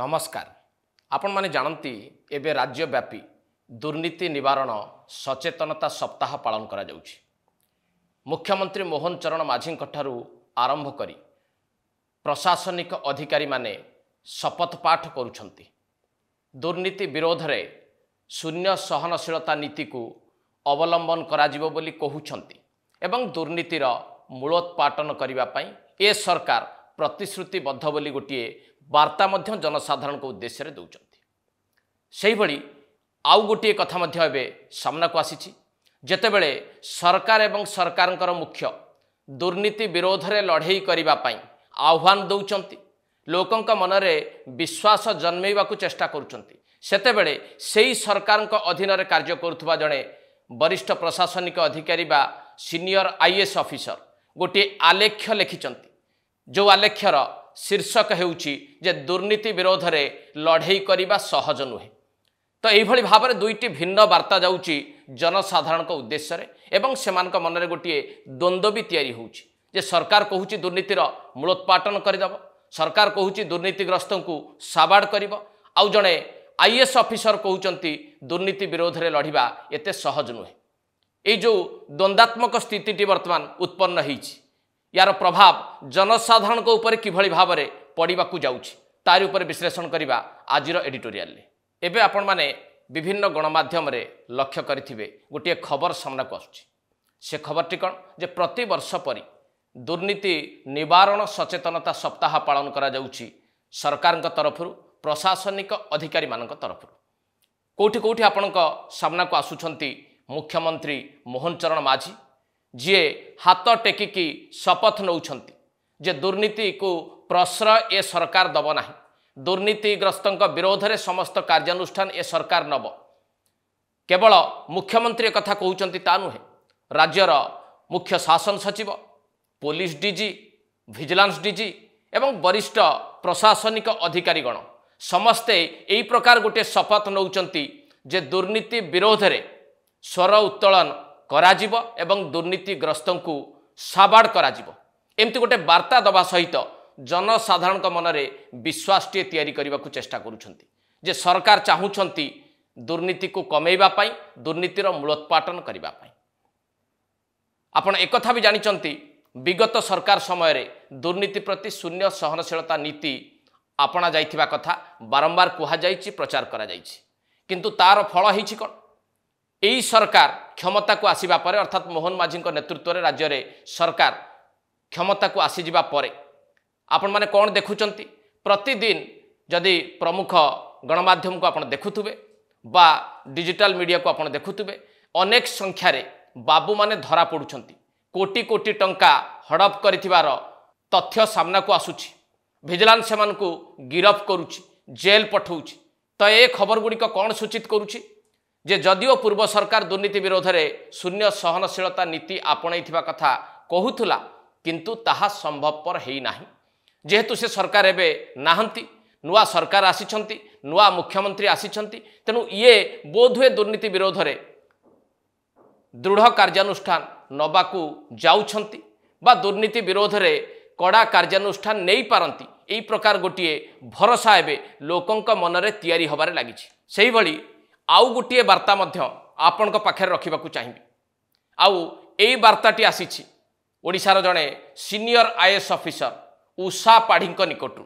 नमस्कार। आपण माने जानती एबे राज्यव्यापी दुर्नीति निवारण सचेतनता सप्ताह पालन करा जाउछि। मुख्यमंत्री मोहन चरण माझी ठारू आरंभ करी प्रशासनिक अधिकारी माने शपथ पाठ करुछंती। दुर्नीति विरोध रे शून्य सहनशीलता नीति को अवलंबन करा जिवो बोली कहुछंती एवं दुर्नीतिर मूलोत्पाटन करिबा पई ए सरकार प्रतिश्रुतिबद्ध बोली गोटिए वार्ता मध्य जनसाधारण को उद्देश्य रे दउचंती। सेही भली आउ गोटिए कथा मध्य एबे सामना को आसीछि जेतेबेले सरकार एवं सरकारंकर मुख्य दुर्नीति विरोध रे लढेई करिबा पई आह्वान दउचंती, लोकंक मनरे विश्वास जन्मेइबा को चेष्टा करुचंती। सेतेबेले सेही सरकारंक अधीन रे कार्य करुथबा जणे वरिष्ठ प्रशासनिक अधिकारी बा सीनियर आईएएस ऑफिसर गोटिए आलेख्य लिखिचंती। जो आलेख्यर शीर्षक हेउची जे दुर्नीति विरोध रे लढेई करिबा सहज नुहे। तो एभली भाबरे दुईटी भिन्न वार्ता जाउची जनसाधारण को उद्देश्य रे एवं सेमानक मनरे गोटिए द्वंद्व भी तयारी होउची जे सरकार कहूची दुर्नीतिर मूलोत्पाटन करिदब, सरकार कहूची दुर्नीतिग्रस्त को साबाड़ करिब, आउ जणे आईएएस ऑफिसर कहउचंती दुर्नीति विरोध रे लढिबा एते सहज नुहे। ए जो द्वंद्वात्मक स्थितिटी वर्तमान उत्पन्न होईची यार प्रभाव जनसाधारण को ऊपर किभली भाबरे पड़िबाकू जाउची तारि ऊपर विश्लेषण करिबा आजिर एडिटोरियल रे। एबे आपण माने विभिन्न गणमाध्यम रे लक्ष्य करिथिबे गोटिए खबर सामना को आसुची। से खबरटी कौन जे प्रति वर्ष परी दुर्नीति निवारण सचेतनता सप्ताह पालन करा जाउची सरकारक तरफरु प्रशासनिक अधिकारी मानक तरफरु। कोठी कोठी आपणक सामना को आसुछंती मुख्यमंत्री मोहन चरण माझी जी हाथ टेकिकी शपथ नौछंती जे दुर्नीति को प्रश्रय ए सरकार दब नाही, दुर्नीतिग्रस्तंक विरोध रे समस्त कार्यानुष्ठान ए सरकार नब। केवल मुख्यमंत्री कथा कहउचंती ता नुहे, राज्यर मुख्य शासन सचिव, पुलिस डीजी, विजिलेंस डीजी एवं वरिष्ठ प्रशासनिक अधिकारीगण समस्ते एई प्रकार गोटे शपथ नौचंती जे दुर्नीति विरोध रे स्वर उत्तोलन कराजिब एवं दुर्नीतिग्रस्तों को साबाड़ कराजिब। एमती गोटे वार्ता दबा सहित जनसाधारण मनरे विश्वास टे तैयारी करने को चेष्टा करुछंती जे सरकार चाहूछंती दुर्नीति को कमेइबा पई, दुर्नीतिर मूलोत्पाटन करिबा पई। आपण एक कथा भी जानिचंती विगत सरकार समय रे दुर्नीति प्रति शून्य सहनशीलता नीति आपणा जाइथिबा कथा बारंबार कुहा जाइछि, प्रचार करा जाइछि, किंतु तार फल हिछि कोन? एई सरकार क्षमता को आसीबा परे अर्थात मोहन माझी नेतृत्व रे राज्य रे सरकार क्षमता को आसीजिबा परे आपण माने कोन देखुचंती? प्रतिदिन जदि प्रमुख गणमाध्यम को आपण देखुथुबे बा डिजिटल मीडिया को आपण देखुथुबे अनेक संख्या रे बाबू माने धरा पडुछंती, कोटी कोटी टंका हड़प करिथिबार तथ्य सामना को आसुछि, विजिलेंस सेमान को गिरफ करूछि, जेल पठाउछि। तो ए खबर गुड़िक कौन सूचित करुछि जे जदिओ पूर्व सरकार दुर्नीति विरोध में शून्य सहनशीलता नीति आपणैथिबा कथा कहूथुला किंतु ताहा संभवपर हेई नाही। जेहेतु से सरकार एबे नाहंती, नुआ सरकार आसीछंती, नुआ मुख्यमंत्री आसीछंती, तेणु ये बोधुए दुर्नीति विरोध में दृढ़ कार्यानुष्ठान नबाकू जाउछंती बा दुर्नीति विरोध में कड़ा कार्यानुष्ठान नहीं पारंती, एई प्रकार गोटिए भरोसा एबे लोकंक मनरे तैयारी होबारे लागिछि। सेही भली आउ गोटिए वार्ता मध्य आपणक पाखे रखिबाकू चाहिबी। आउ एई वार्ताटी आसीछि ओडिशार जणे सीनियर आईएएस ऑफिसर उषा पाढ़ीक निकटू।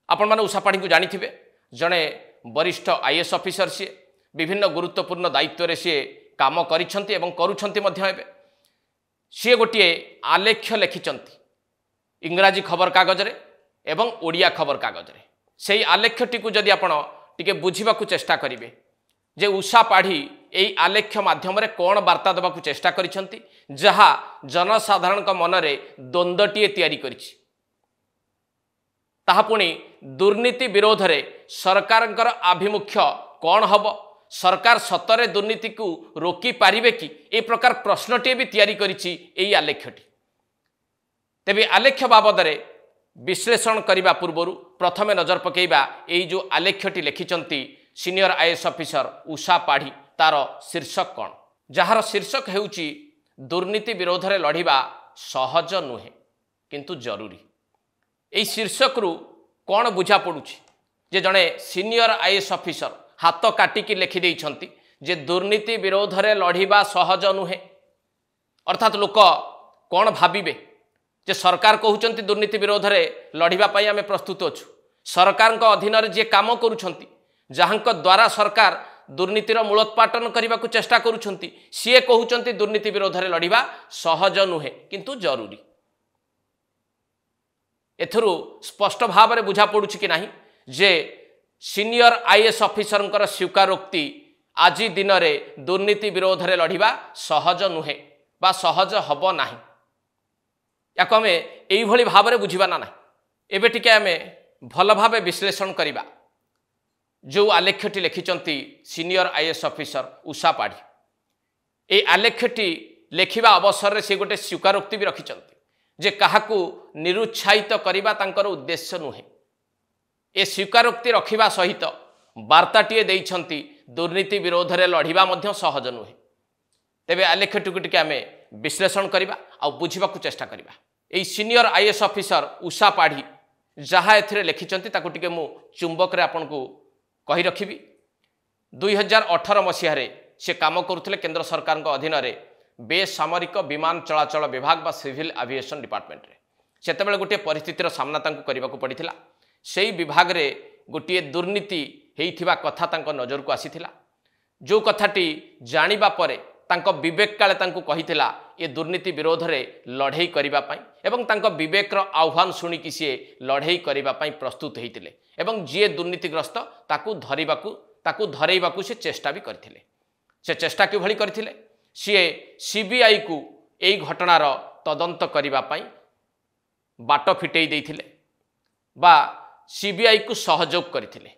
आपण माने उषा पाढ़ी को जानिथिबे, जणे वरिष्ठ आईएएस ऑफिसर, सी विभिन्न गुरुत्वपूर्ण दायित्व रे सी काम करिछंती एवं करूछंती मध्य। एबे सी गोटिए आलेख्य लिखिछंती इंग्राजी खबर कागज रे एवं ओडिया खबर कागज रे। सेही आलेख्यटी को जदि आपण टिके बुझिबाकू चेष्टा करिवे जे उषा पाढ़ी एई आलेख्य माध्यम रे कोन वार्ता देबाकू चेष्टा करिछंती जहा जनसाधारण मनरे द्वंद्वटीए तैयारी करिछि। ताहा पुणी दुर्नीति विरोध रे सरकारंकर आभिमुख्य कौन हब, सरकार सतरे दुर्नीति को रोकी पारिबे कि, ए प्रकार प्रश्नटीए भी तैयारी करिछि एई आलेख्यटी। तेबे आलेख्य बाबद रे विश्लेषण करिबा पूर्वरु प्रथमे नजर पकेइबा एई जो आलेख्यटी लिखिचंती सीनियर आईएएस ऑफिसर उषा पाढ़ी, तार शीर्षक कौन? जार शीर्षक हेउची दुर्नीति विरोध रे लढिबा सहज नुहे किंतु जरूरी। एई शीर्षक रु कौन बुझा पड़ुछि जे जड़े सीनियर आईएएस ऑफिसर हाथ काटिकी लिखिदे जे दुर्नीति विरोध में लड़िबा सहज नुहे। अर्थात लोक कौन भाविबे जे सरकार कहउचंती दुर्नीति विरोध में लड़िबा पई आमे प्रस्तुत अछु। सरकार अधीन जे काम करुछंती जहांक द्वारा सरकार दुर्नीतिर मूलोत्पाटन करने को चेष्टा करुछंती सीए कहउचंती दुर्नीति विरोध में लड़िबा सहज नुहे किंतु जरूरी। एथरु स्पष्ट भाव में बुझा पड़ुछि कि नहीं जे सीनियर आईएएस ऑफिसर स्वीकारोक्ति आज दिन में दुर्नीति विरोध में लड़िबा सहज नुहे बा सहज हब नाही। या आमे एइभली भाव में बुझिबा ना नहीं। एबे टिके आमे भल भाव विश्लेषण करिबा जो आलेख्यटी लिखिचंती सीनियर आईएएस ऑफिसर उषा पाढ़ी। ए आलेख्यटी लेखिबा अवसर रे से गोटे स्वीकारोक्ति भी रखिचंती जे काहाकू निरुत्साहित करिबा तांकर उद्देश्य नुहे। ए स्वीकारोक्ति रखिबा सहित वार्ताटीए देइछंती दुर्नीति विरोध में लड़िबा मध्य सहज नुहे। तेबे आलेख्यटीकु टिके आमे विश्लेषण करिबा आ बुझिबाकू चेष्टा करिबा। एई सीनियर आईएएस ऑफिसर उषा पाढ़ी जहाँ एथिरे लिखिचंती ताकू टिके मु चुंबक रे आपनकू कहि रखिबी। 2018 मसीह से काम करुथिले केंद्र सरकार अधीन रे बेसामरिक विमान चलाचल विभाग बा सिविल एविएशन डिपार्टमेंट रे सेतेबेले गोटे परिस्थितिर सामना तांकू करिबाकू पड़िथिला। सेही विभाग रे गोटे दुर्नीति हेइथिबा कथा तांको नजर को आसीथिला। जो कथाटी जानिबा परे तांको विवेक काले तांको कहिथिला ए दुर्नीति विरोध रे लड़ाई करिबा पई एवं तांको विवेकर आह्वान सुनी कि सी लड़ाई करिबा पई प्रस्तुत हेइतिले एवं जे दुर्नीतिग्रस्त ताकू धरेइबाकू से चेष्टा भी करथिले। से चेष्टा किभली करथिले सी सीबीआई को एई घटनार तदंत करिबा पई बाट फिटेई देइथिले बा सीबीआई को सहयोग करथिले।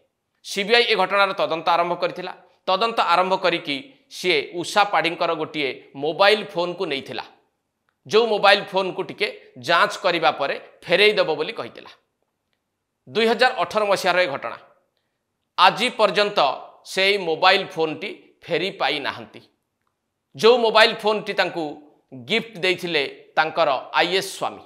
सीबीआई ए घटनार तदंत आरंभ करथिला। तदंत आरंभ करिकी सी उषा पाढ़ींकर गोटे मोबाइल फोन को नैथिला। जो मोबाइल फोन को टिके जांच करिबा परे फेरई देबो बोली कहितिला। 2018 मसीहार ए घटना आज पर्यंत से मोबाइल फोन टी फेरी पाई नाहंती। जो मोबाइल फोन टी तांकू गिफ्ट देइथिले तांकर आईएएस स्वामी।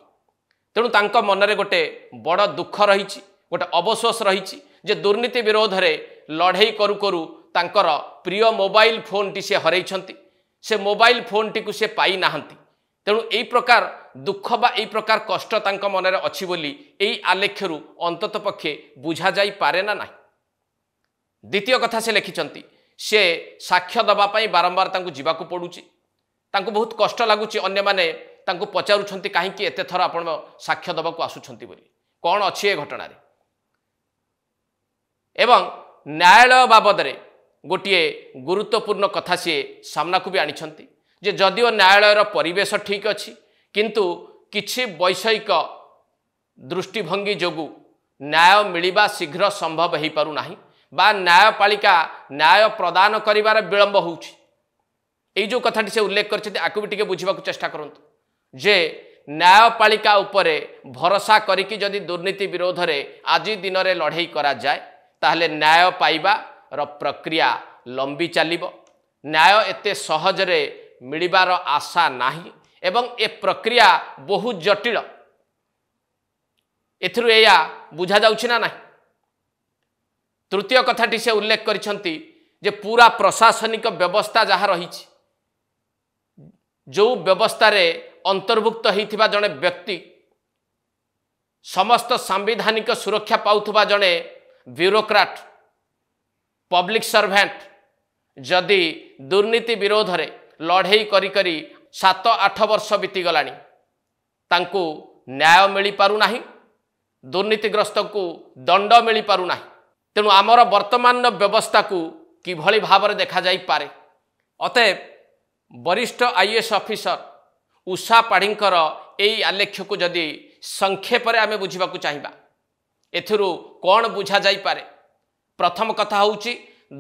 तेणु तांक मनरे गोटे बड़ दुख रही गोटे अवशोष रही जे दुर्नीति विरोध में लड़ाई करू करू तांकर प्रिय मोबाइल फोन टी से हरैछंती। से मोबाइल फोन टी को से पाई नाहंती। तेणु एई प्रकार दुख बा एई प्रकार कष्ट तांक मनरे अछि बोली एई आलेख्यरु अंतत पक्षे बुझा जाई पारे ना नाही। द्वितीय कथा से लिखिचंती से साक्ष्य दबा पई बारंबार तांकू जीवाकू पड़ुची। तांकू बहुत कष्ट लागुची। अन्य माने तांकू पचारुछंती काहेकि एते थर आपण साक्ष्य दबाकू आसुछंती बोली कौन अछि ए घटना रे। एवं न्यायालय बाबद रे गोटे गुरुत्वपूर्ण कथा सी सामना को भी आनिछंती जे जदिओ न्यायालयर परिवेश ठीक अच्छी किंतु किछि वैषयिक दृष्टिभंगी जोगु न्याय मिलिबा शीघ्र संभव हो पारु नाही बा न्यायपालिका न्याय प्रदान करिवार विलंब होउछि। एई जो कथाटी से उल्लेख करछथि आकु भी टिके बुझिबाकू चेष्टा करंतु जे न्यायपालिका उपरे भरोसा करिकि जदि दुर्नीति विरोध रे आज दिन रे लड़ाई करा जाए ताहले न्याय पाइबा रो प्रक्रिया लंबी चलिबो। न्याय एते सहज रे मिलिबार आशा नाही एवं ए प्रक्रिया बहुत जटिल। एथरु एया बुझा जाउछि ना नाही। तृतीय कथाटी से उल्लेख करिसंती जे पूरा प्रशासनिक व्यवस्था जहाँ रही जो व्यवस्था रे अंतर्भुक्त होइथिबा जने व्यक्ति समस्त सांविधानिक सुरक्षा पाउथबा जने ब्यूरोक्राट पब्लिक सर्वेंट जदि दुर्नीति विरोध रे लड़ाई करी करी 7-8 वर्ष बीती गलानी तांकू न्याय मिली पारु नाही। दुर्नीतिग्रस्त को दंड मिली पारु नाही। तेणु आमर वर्तमान व्यवस्था को किभली भाव में देखा जाई पारे। अतएव वरिष्ठ आईएएस ऑफिसर उषा पाढ़ींकर एई आलेख्य को जदि संक्षेप में आमे बुझिबाकू चाहिबा एथिरु कौन बुझा जाई पारे। प्रथम कथा होउची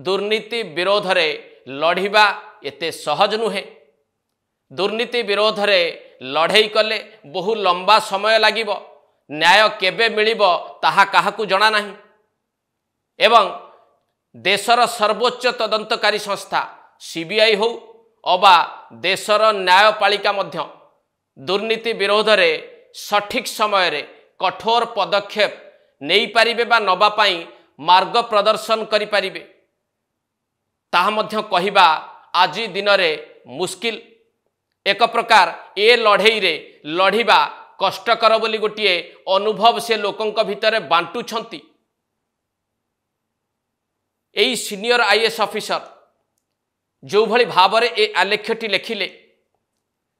दुर्नीति विरोध रे लड़िबा एते सहज नुहे। दुर्नीति विरोध रे लड़ाई कले बहु लंबा समय लागिबो। न्याय केबे मिलिबो ताहा काहाकू जणा नाही। एवं देशर सर्वोच्च तदंतकारी संस्था सीबीआई हो अबा देशर न्यायपालिका मध्य दुर्नीति विरोध रे सठिक समय रे कठोर पदक्षेप नहीं पारिबे बा नबा पाई मार्ग प्रदर्शन करिपारिबे ताहा मध्य कहिबा आजि दिन में मुस्किल। एक प्रकार ए लड़ई रे लड़िबा कष्टकर बोली गोटे अनुभव से लोकंक भितर बांटुछंती। एई सीनियर आईएएस ऑफिसर जो भली भाव ए आलेख्यटी लेखिले,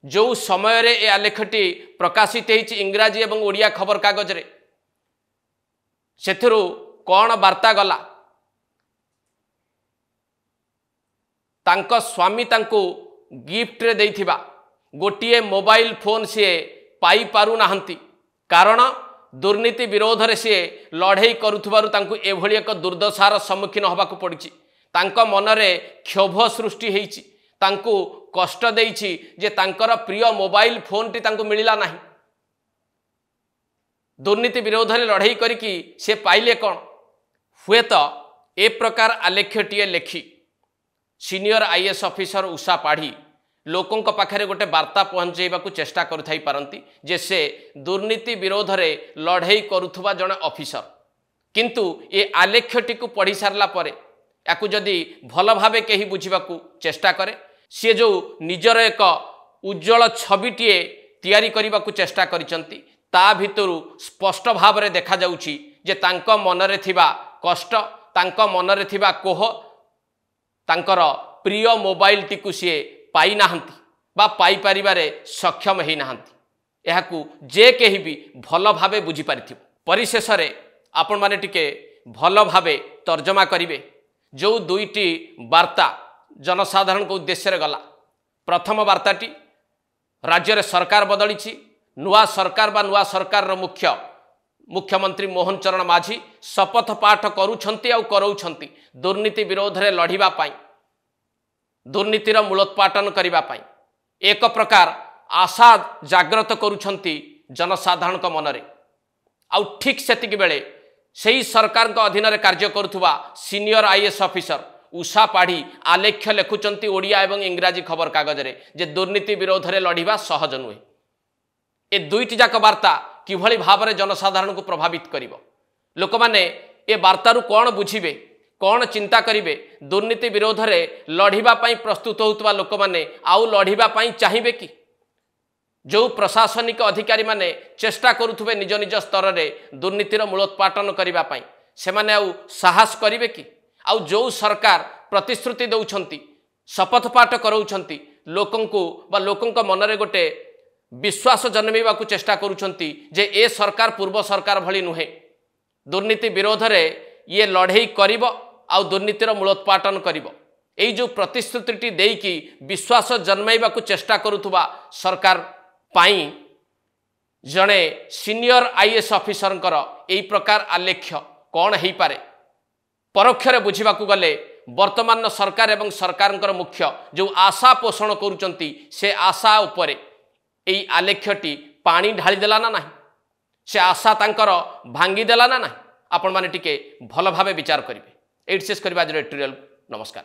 जो समय रे ए आलेख्यटी प्रकाशित होइछि इंग्राजी एवं ओडिया खबर कागज रे, सेथिरु कौन वार्ता गला? तांको स्वामी तांको गिफ्ट रे देइथिबा गोटिए मोबाइल फोन सी पाई पारु नाहंती, कारण दुर्नीति विरोध रे सी लड़ई करुथबारु तांको एभली एक दुर्दशार सम्मुखीन होबाकू पड़िछि। तांको मनरे क्षोभ सृष्टि हेइछि, तांको कष्ट देइछि जे तांकर प्रिय मोबाइल फोन टी तांको मिलिला नाही। दुर्नीति विरोध रे लड़ई करिकी से पाइले कौन? हुए तो ए प्रकार आलेख्यटीए लेखि सीनियर आईएएस ऑफिसर उषा पाढ़ी लोकों पाखे गोटे वार्ता पहुँचेबाकू चेष्टा करुथाई पारंती जे से दुर्नीति विरोध रे लड़ई करुथुबा जणे ऑफिसर, किंतु ए आलेख्यटी को पढ़ी सारला परे याकू जदि भल भावे कहीं बुझिबाकू चेष्टा करे, सी जो निजर एक उज्जवल छविटीए तैयारी करने चेष्टा करिसंती, ता भितरु स्पष्ट भाव रे देखा जाउछि जे तांको मनरे थिबा कष्ट, तांको मनरे थिबा कोह, तांकर प्रिय मोबाइल टीकू सी पाई नाहंती बा पाई परिबारे सक्षम हेई नाहंती। एहाकू जे केही भी भल भावे बुझी पारिथिबो। परिशेष रे आपण माने टिके भल भावे तर्जमा करिवे जो दुईटी वार्ता जनसाधारण को उद्देश्य रे गला। प्रथम वार्ताटी राज्य रे सरकार बदलिछि, नुआ सरकार बा नुआ सरकार रो मुख्यमंत्री मोहन चरण माझी शपथ पाठ करूछंती आ करौछंती दुर्नीति विरोध रे लढ़िबा पाई, दुर्नीतिर मूलोत्पाटन करिबा पाई। एक प्रकार आशा जाग्रत करूछंती जनसाधारण को मनरे। आउ ठीक सेतिक बेले सेही सरकार को अधीन रे कार्य करुथुबा सीनियर आईएएस ऑफिसर उषा पाढ़ी आलेख्य लेखुचंती ओडिया एवं इंग्राजी खबर कागज रे जे दुर्नीति विरोध रे लढ़िबा सहज नुहे। ए दुईटी जाक वार्ता किभली भाव में जनसाधारण को प्रभावित करिवो? लोक माने ए वार्तारू कौन बुझिबे, कौन चिंता करिवे? दुर्नीति विरोध रे लढ़िबा पाई प्रस्तुत होउतबा लोक माने आउ लढ़िबा पाई चाहिबे कि? जो प्रशासनिक अधिकारी माने चेष्टा करुथुबे निज निज स्तर रे दुर्नीतिर मूलोत्पाटन करिबा पाई, सेमाने आउ साहस करिवे कि? आउ जो सरकार प्रतिश्रुति दउछंती, शपथ पाठ करौछंती लोकंकु बा लोकंक मनरे गोटे विश्वास जन्मेवाकू चेष्टा करुछंती जे ए सरकार पूर्व सरकार भली नुहे, दुर्नीति विरोध रे ये लढ़ई करिवो आउ दुर्नीतिर मूलोत्पाटन करिवो। एई जो प्रतिश्रुति देकी विश्वास जन्मेवाकू चेष्टा करुथुबा सरकार पाई जणे सीनियर आईएएस ऑफिसरंकर एई प्रकार आलेख्य कौन हेई पारे? परोक्षरे बुझिबाकू गले वर्तमान सरकार एवं सरकारंकर मुख्य जो आशा पोषण करुचंती से आशा उपरे एई आलेख्यटी पानी ढाली देला ना नाही, से आशा तांकर भांगी देला ना नाही? आपण माने टिके भल भावे विचार करिवे। एट शेष करबा एडिटोरियल। नमस्कार।